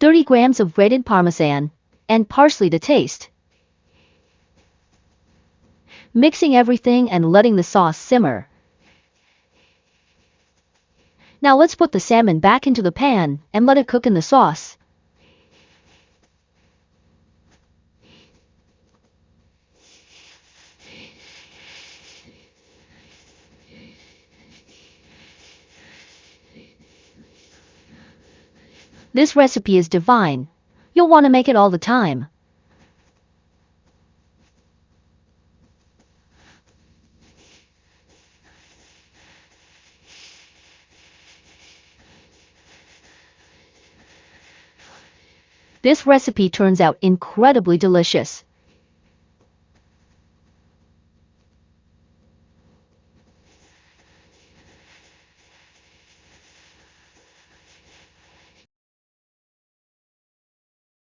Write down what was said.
30 grams of grated Parmesan, and parsley to taste. Mixing everything and letting the sauce simmer. Now let's put the salmon back into the pan and let it cook in the sauce. This recipe is divine. You'll want to make it all the time. This recipe turns out incredibly delicious.